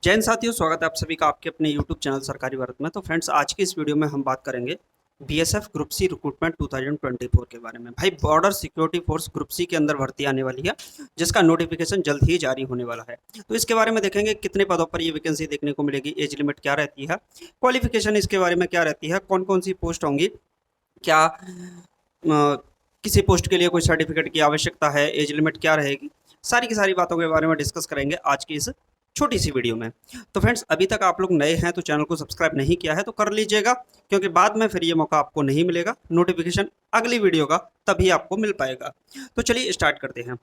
जय हिंद साथियों, स्वागत है आप सभी का आपके अपने YouTube चैनल सरकारी भारत में। तो फ्रेंड्स, आज की इस वीडियो में हम बात करेंगे बीएसएफ ग्रुप सी रिक्रूटमेंट 2024 के बारे में। भाई, border security force group C के अंदर भर्ती आने वाली है, जिसका नोटिफिकेशन जल्द ही जारी होने वाला है। तो इसके बारे में देखेंगे कितने पदों पर ये वैकेंसी देखने को मिलेगी, एज लिमिट क्या रहती है, क्वालिफिकेशन इसके बारे में क्या रहती है, कौन कौन सी पोस्ट होंगी, क्या किसी पोस्ट के लिए कोई सर्टिफिकेट की आवश्यकता है, एज लिमिट क्या रहेगी, सारी की सारी बातों के बारे में डिस्कस करेंगे आज की इस छोटी सी वीडियो में। तो फ्रेंड्स, अभी तक आप लोग नए हैं तो चैनल को सब्सक्राइब नहीं किया है तो कर लीजिएगा, क्योंकि बाद में फिर ये मौका आपको नहीं मिलेगा। नोटिफिकेशन अगली वीडियो का तभी आपको मिल पाएगा। तो चलिए स्टार्ट करते हैं।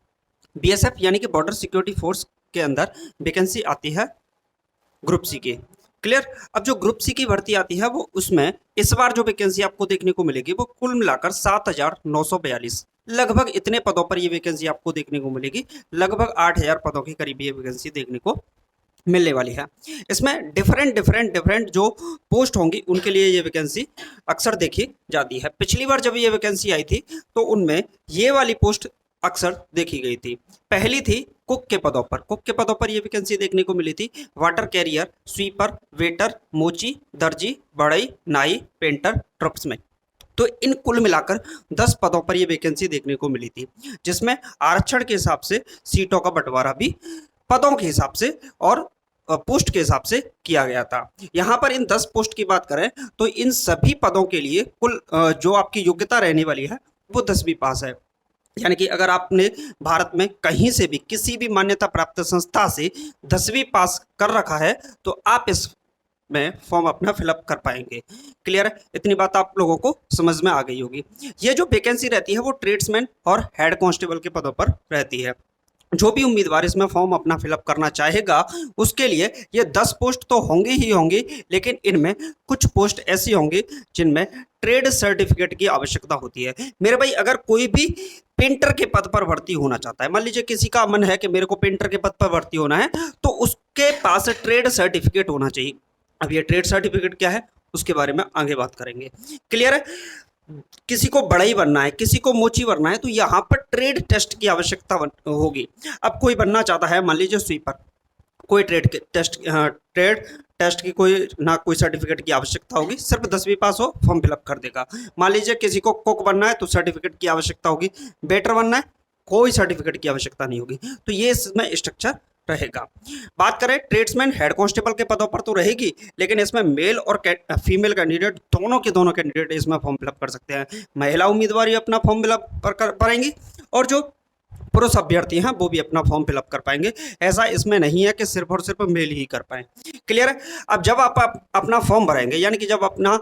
बीएसएफ यानी कि बॉर्डर सिक्योरिटी फोर्स के अंदर वैकेंसी आती है ग्रुप सी की। क्लियर। अब जो ग्रुप सी की भर्ती आती है वो उसमें इस बार जो वैकेंसी आपको देखने को मिलेगी वो कुल मिलाकर 7,942 लगभग इतने पदों पर ये वैकेंसी आपको देखने को मिलेगी। लगभग 8,000 पदों के करीब ये वैकेंसी देखने को मिलने वाली है। इसमें डिफरेंट जो पोस्ट होंगी उनके लिए ये वैकेंसी अक्सर देखी जाती है। पिछली बार जब ये वैकेंसी आई थी तो उनमें ये वाली पोस्ट अक्सर देखी गई थी। पहली थी कुक के पदों पर। कुक के पदों पर ये वैकेंसी देखने को मिली थी। वाटर कैरियर, स्वीपर, वेटर, मोची, दर्जी, बढ़ई, नाई, पेंटर, ड्रॉप्समैन। तो इन कुल मिलाकर 10 पदों पर ये वैकेंसी देखने को मिली थी, जिसमें आरक्षण के हिसाब से सीटों का बंटवारा भी पदों के हिसाब से और पोस्ट के हिसाब से किया गया था। यहाँ पर इन 10 पोस्ट की बात करें तो इन सभी पदों के लिए कुल जो आपकी योग्यता रहने वाली है वो 10वीं पास है। यानी कि अगर आपने भारत में कहीं से भी किसी भी मान्यता प्राप्त संस्था से 10वीं पास कर रखा है तो आप इस में फॉर्म अपना फिलअप कर पाएंगे। क्लियर है? इतनी बात आप लोगों को समझ में आ गई होगी। ये जो वैकेंसी रहती है वो ट्रेड्समैन और हेड कांस्टेबल के पदों पर रहती है। जो भी उम्मीदवार इसमें फॉर्म अपना फिलअप करना चाहेगा उसके लिए ये 10 पोस्ट तो होंगी ही होंगी, लेकिन इनमें कुछ पोस्ट ऐसी होंगी जिनमें ट्रेड सर्टिफिकेट की आवश्यकता होती है। मेरे भाई, अगर कोई भी पेंटर के पद पर भर्ती होना चाहता है, मान लीजिए किसी का मन है कि मेरे को पेंटर के पद पर भर्ती होना है, तो उसके पास ट्रेड सर्टिफिकेट होना चाहिए। अब ये ट्रेड सर्टिफिकेट क्या है उसके बारे में आगे बात करेंगे। क्लियर है? किसी को बढ़ई बनना है, किसी को मोची बनना है, तो यहाँ पर ट्रेड टेस्ट की आवश्यकता होगी। अब कोई बनना चाहता है, मान लीजिए स्वीपर, कोई ट्रेड टेस्ट की कोई ना कोई सर्टिफिकेट की आवश्यकता होगी, सिर्फ 10वीं पास हो फॉर्म फिलअप कर देगा। मान लीजिए किसी को कुक बनना है तो सर्टिफिकेट की आवश्यकता होगी। वेटर बनना है, कोई सर्टिफिकेट की आवश्यकता नहीं होगी। तो ये इसमें स्ट्रक्चर रहेगा। बात करें ट्रेड्समैन हेड कांस्टेबल के पदों पर तो रहेगी, लेकिन इसमें मेल और फीमेल कैंडिडेट दोनों के दोनों कैंडिडेट इसमें फॉर्म फिलअप कर सकते हैं। महिला उम्मीदवार ही अपना फॉर्म फिलअप करेंगी और जो पुरुष अभ्यर्थी हैं वो भी अपना फॉर्म फिलअप कर पाएंगे। ऐसा इसमें नहीं है कि सिर्फ और सिर्फ मेल ही कर पाए। क्लियर है? अब जब आप अपना फॉर्म भरेंगे, यानी कि जब अपना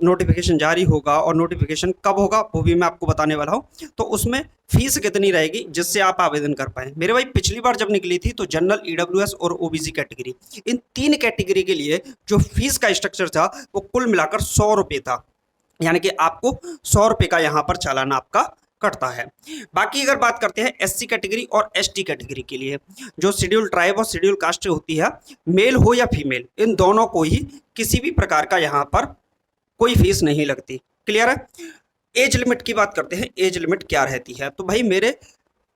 नोटिफिकेशन जारी होगा, और नोटिफिकेशन कब होगा वो भी मैं आपको बताने वाला हूँ, तो उसमें फीस कितनी रहेगी जिससे आप आवेदन कर पाए। मेरे भाई, पिछली बार जब निकली थी तो जनरल, ईडब्ल्यूएस और ओबीसी कैटेगरी, इन 3 कैटेगरी के लिए जो फीस का स्ट्रक्चर था वो कुल मिलाकर 100 रुपये था। यानी कि आपको 100 रुपये का यहाँ पर चालान आपका कटता है। बाकी अगर बात करते हैं एससी कैटेगरी और एसटी कैटेगरी के लिए, जो शेड्यूल ट्राइब और शेड्यूल कास्ट होती है, मेल हो या फीमेल, इन दोनों को ही किसी भी प्रकार का यहाँ पर कोई फीस नहीं लगती। क्लियर है? एज लिमिट की बात करते हैं। एज लिमिट क्या रहती है? तो भाई मेरे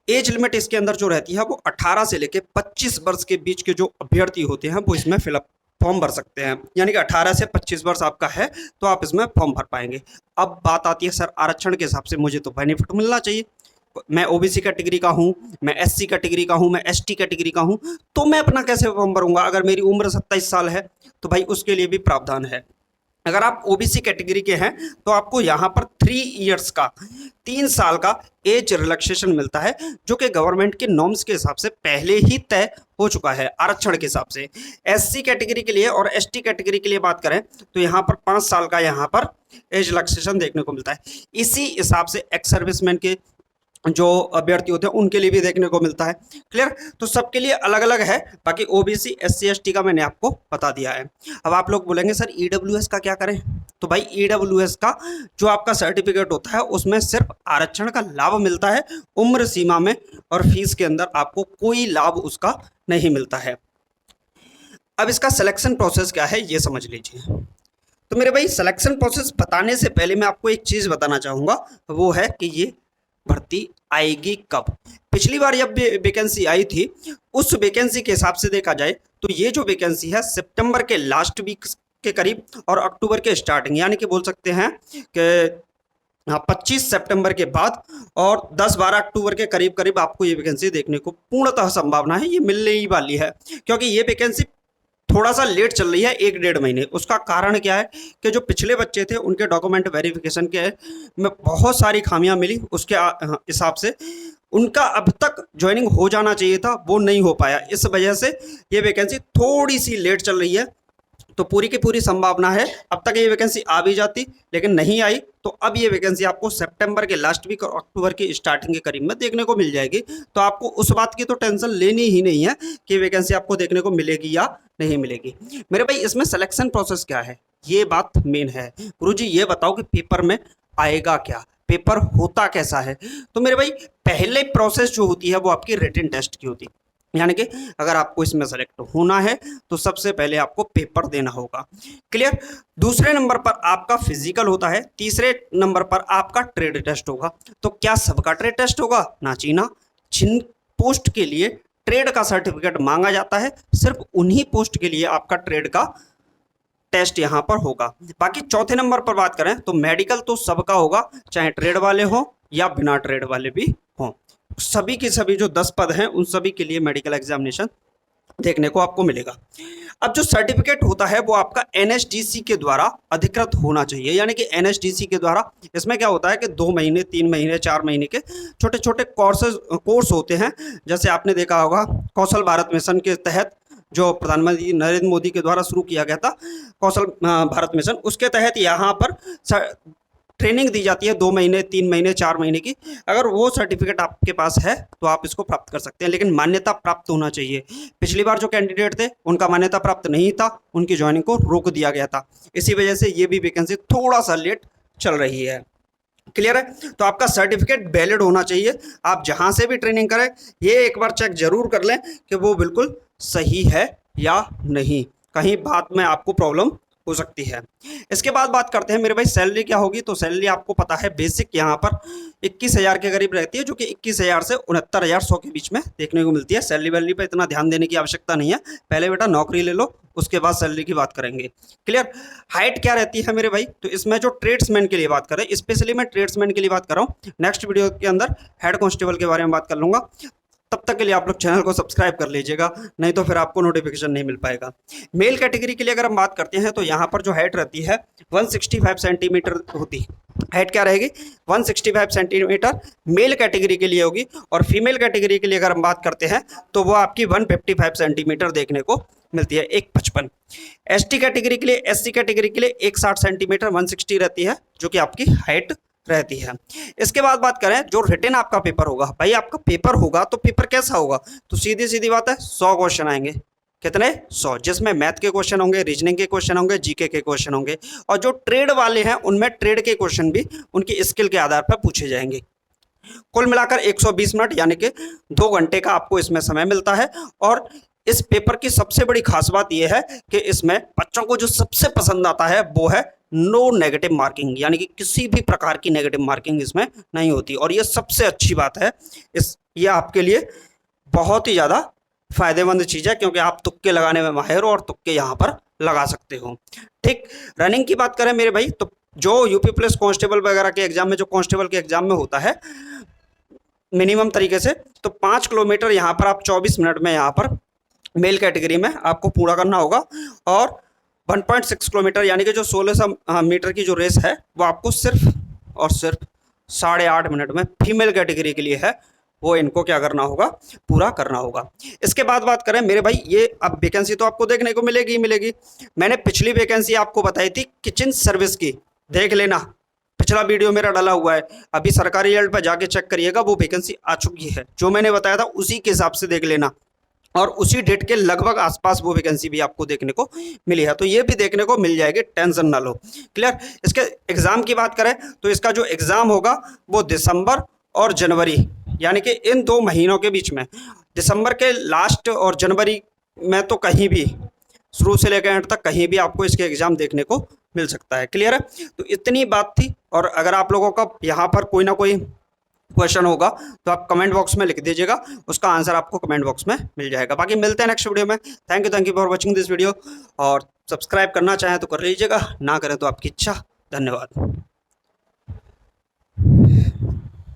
एज लिमिट इसके अंदर जो रहती है वो 18 से लेकर 25 वर्ष के बीच के जो अभ्यर्थी होते हैं वो इसमें फिलअप फॉर्म भर सकते हैं। यानी कि 18 से 25 वर्ष आपका है तो आप इसमें फॉर्म भर पाएंगे। अब बात आती है सर आरक्षण के हिसाब से मुझे तो बेनिफिट मिलना चाहिए, मैं ओबीसी कैटेगरी का हूँ, मैं एससी कैटेगरी का हूँ, मैं एसटी कैटेगरी का हूँ, तो मैं अपना कैसे फॉर्म भरूंगा? अगर मेरी उम्र 27 साल है तो भाई उसके लिए भी प्रावधान है। अगर आप ओबीसी कैटेगरी के हैं तो आपको यहाँ पर 3 इयर्स का, 3 साल का एज रिलैक्सेशन मिलता है, जो कि गवर्नमेंट के नॉर्म्स के हिसाब से पहले ही तय हो चुका है आरक्षण के हिसाब से। एससी कैटेगरी के लिए और एसटी कैटेगरी के लिए बात करें तो यहाँ पर 5 साल का यहाँ पर एज रिलैक्सेशन देखने को मिलता है। इसी हिसाब से एक्स सर्विसमैन के जो अभ्यर्थी होते हैं उनके लिए भी देखने को मिलता है। क्लियर? तो सबके लिए अलग अलग है। बाकी ओबीसी, एससी, एसटी का मैंने आपको बता दिया है। अब आप लोग बोलेंगे सर ईडब्ल्यूएस का क्या करें? तो भाई ईडब्ल्यूएस का जो आपका सर्टिफिकेट होता है उसमें सिर्फ आरक्षण का लाभ मिलता है, उम्र सीमा में और फीस के अंदर आपको कोई लाभ उसका नहीं मिलता है। अब इसका सिलेक्शन प्रोसेस क्या है ये समझ लीजिए। तो मेरे भाई, सिलेक्शन प्रोसेस बताने से पहले मैं आपको एक चीज़ बताना चाहूँगा, वो है कि ये भर्ती आएगी कब? पिछली बार जब वैकेंसी आई थी उस वैकेंसी के हिसाब से देखा जाए तो ये जो वैकेंसी है सितंबर के लास्ट वीक के करीब और अक्टूबर के स्टार्टिंग, यानी कि बोल सकते हैं कि 25 सितंबर के बाद और 10-12 अक्टूबर के करीब करीब आपको ये वैकेंसी देखने को पूर्णतः संभावना है, ये मिलने ही वाली है। क्योंकि ये वैकेंसी थोड़ा सा लेट चल रही है 1-1.5 महीने। उसका कारण क्या है कि जो पिछले बच्चे थे उनके डॉक्यूमेंट वेरिफिकेशन के में बहुत सारी खामियां मिली, उसके हिसाब से उनका अब तक ज्वाइनिंग हो जाना चाहिए था, वो नहीं हो पाया। इस वजह से ये वैकेंसी थोड़ी सी लेट चल रही है। तो पूरी की पूरी संभावना है अब तक ये वैकेंसी आ भी जाती, लेकिन नहीं आई, तो अब ये वैकेंसी आपको सितंबर के लास्ट वीक और अक्टूबर की स्टार्टिंग के करीब में देखने को मिल जाएगी। तो आपको उस बात की तो टेंशन लेनी ही नहीं है कि वैकेंसी आपको देखने को मिलेगी या नहीं मिलेगी। मेरे भाई इसमें सिलेक्शन प्रोसेस क्या है, ये बात मेन है। गुरुजी ये बताओ कि पेपर में आएगा क्या, पेपर होता कैसा है? तो मेरे भाई पहले प्रोसेस जो होती है वो आपकी रिटन टेस्ट की होती है, यानी कि अगर आपको इसमें सेलेक्ट होना है तो सबसे पहले आपको पेपर देना होगा। क्लियर? दूसरे नंबर पर आपका फिजिकल होता है, तीसरे नंबर पर आपका ट्रेड टेस्ट होगा। तो क्या सबका ट्रेड टेस्ट होगा? ना चीना। जिन पोस्ट के लिए ट्रेड का सर्टिफिकेट मांगा जाता है सिर्फ उन्हीं पोस्ट के लिए आपका ट्रेड का टेस्ट यहाँ पर होगा। बाकी चौथे नंबर पर बात करें तो मेडिकल तो सबका होगा, चाहे ट्रेड वाले हो या बिना ट्रेड वाले भी हों। सभी के सभी जो 10 पद हैं उन सभी के लिए मेडिकल एग्जामिनेशन देखने को आपको मिलेगा। अब जो सर्टिफिकेट होता है वो आपका एनएसडीसी के द्वारा अधिकृत होना चाहिए, यानी कि एनएसडीसी के द्वारा। इसमें क्या होता है कि 2 महीने 3 महीने 4 महीने के छोटे छोटे कोर्स होते हैं। जैसे आपने देखा होगा कौशल भारत मिशन के तहत जो प्रधानमंत्री नरेंद्र मोदी के द्वारा शुरू किया गया था कौशल भारत मिशन, उसके तहत यहाँ पर ट्रेनिंग दी जाती है 2 महीने 3 महीने 4 महीने की। अगर वो सर्टिफिकेट आपके पास है तो आप इसको प्राप्त कर सकते हैं, लेकिन मान्यता प्राप्त होना चाहिए। पिछली बार जो कैंडिडेट थे उनका मान्यता प्राप्त नहीं था, उनकी ज्वाइनिंग को रोक दिया गया था, इसी वजह से ये भी वैकेंसी थोड़ा सा लेट चल रही है। क्लियर है? तो आपका सर्टिफिकेट वैलिड होना चाहिए। आप जहां से भी ट्रेनिंग करें ये एक बार चेक जरूर कर लें कि वो बिल्कुल सही है या नहीं, कहीं बात में आपको प्रॉब्लम हो सकती है। इसके बाद बात करते हैं मेरे भाई सैलरी क्या होगी। तो सैलरी आपको पता है बेसिक यहाँ पर 21,000 के करीब रहती है, जो कि 21,000 से 69,100 के बीच में देखने को मिलती है। सैलरी वैलरी पर इतना ध्यान देने की आवश्यकता नहीं है, पहले बेटा नौकरी ले लो उसके बाद सैलरी की बात करेंगे। क्लियर? हाइट क्या रहती है मेरे भाई? तो इसमें जो ट्रेड्समैन के लिए बात करें, स्पेशली मैं ट्रेड्समैन के लिए बात कर रहा हूँ, नेक्स्ट वीडियो के अंदर हेड कांस्टेबल के बारे में बात कर लूंगा। तब तक के लिए आप लोग चैनल को सब्सक्राइब कर लीजिएगा, नहीं तो फिर आपको नोटिफिकेशन नहीं मिल पाएगा। मेल कैटेगरी के लिए अगर हम बात करते हैं तो यहाँ पर जो हाइट रहती है 165 सेंटीमीटर होती है। हाइट क्या रहेगी? 165 सेंटीमीटर मेल कैटेगरी के लिए होगी, और फीमेल कैटेगरी के लिए अगर हम बात करते हैं तो वो आपकी 155 सेंटीमीटर देखने को मिलती है, 155। एसटी कैटेगरी के लिए, एससी कैटेगरी के लिए 160 सेंटीमीटर 160 रहती है, जो कि आपकी हाइट रहती है। इसके बाद बात करें जो रिटन आपका पेपर होगा, भाई आपका पेपर होगा तो पेपर कैसा होगा? तो सीधी सीधी बात है 100 क्वेश्चन आएंगे। कितने? 100, जिसमें मैथ के क्वेश्चन होंगे, रीजनिंग के क्वेश्चन होंगे, जीके के क्वेश्चन होंगे, और जो ट्रेड वाले हैं उनमें ट्रेड के क्वेश्चन भी उनकी स्किल के आधार पर पूछे जाएंगे। कुल मिलाकर 120 मिनट यानी कि 2 घंटे का आपको इसमें समय मिलता है। और इस पेपर की सबसे बड़ी खास बात यह है कि इसमें बच्चों को जो सबसे पसंद आता है वो है नो नेगेटिव मार्किंग, यानी कि किसी भी प्रकार की नेगेटिव मार्किंग इसमें नहीं होती, और ये सबसे अच्छी बात है। ये आपके लिए बहुत ही ज़्यादा फायदेमंद चीज़ है, क्योंकि आप तुक्के लगाने में माहिर हो और तुक्के यहाँ पर लगा सकते हो। ठीक, रनिंग की बात करें मेरे भाई, तो जो यूपी पुलिस कांस्टेबल वगैरह के एग्जाम में, जो कांस्टेबल के एग्जाम में होता है मिनिमम तरीके से, तो 5 किलोमीटर यहाँ पर आप 24 मिनट में यहाँ पर मेल कैटेगरी में आपको पूरा करना होगा, और 1.6 किलोमीटर यानी कि जो 1600 मीटर की जो रेस है वो आपको सिर्फ और सिर्फ 8.5 मिनट में फीमेल कैटेगरी के लिए है, वो इनको क्या करना होगा? पूरा करना होगा। इसके बाद बात करें मेरे भाई, ये अब वैकेंसी तो आपको देखने को मिलेगी मिलेगी। मैंने पिछली वैकेंसी आपको बताई थी किचन सर्विस की, देख लेना, पिछला वीडियो मेरा डाला हुआ है, अभी सरकारी एल्ट पर जाके चेक करिएगा, वो वैकेंसी आ चुकी है। जो मैंने बताया था उसी के हिसाब से देख लेना, और उसी डेट के लगभग आसपास वो वैकेंसी भी आपको देखने को मिली है, तो ये भी देखने को मिल जाएगी, टेंशन ना लो। क्लियर? इसके एग्ज़ाम की बात करें तो इसका जो एग्ज़ाम होगा वो दिसंबर और जनवरी, यानी कि इन 2 महीनों के बीच में, दिसंबर के लास्ट और जनवरी में तो कहीं भी शुरू से लेकर एंड तक कहीं भी आपको इसके एग्ज़ाम देखने को मिल सकता है। क्लियर है? तो इतनी बात थी, और अगर आप लोगों का यहाँ पर कोई ना कोई क्वेश्चन होगा तो आप कमेंट बॉक्स में लिख दीजिएगा, उसका आंसर आपको कमेंट बॉक्स में मिल जाएगा। बाकी मिलते हैं नेक्स्ट वीडियो में। Thank you for watching this video. और सब्सक्राइब करना चाहें तो कर लीजिएगा, ना करें तो आपकी इच्छा। धन्यवाद।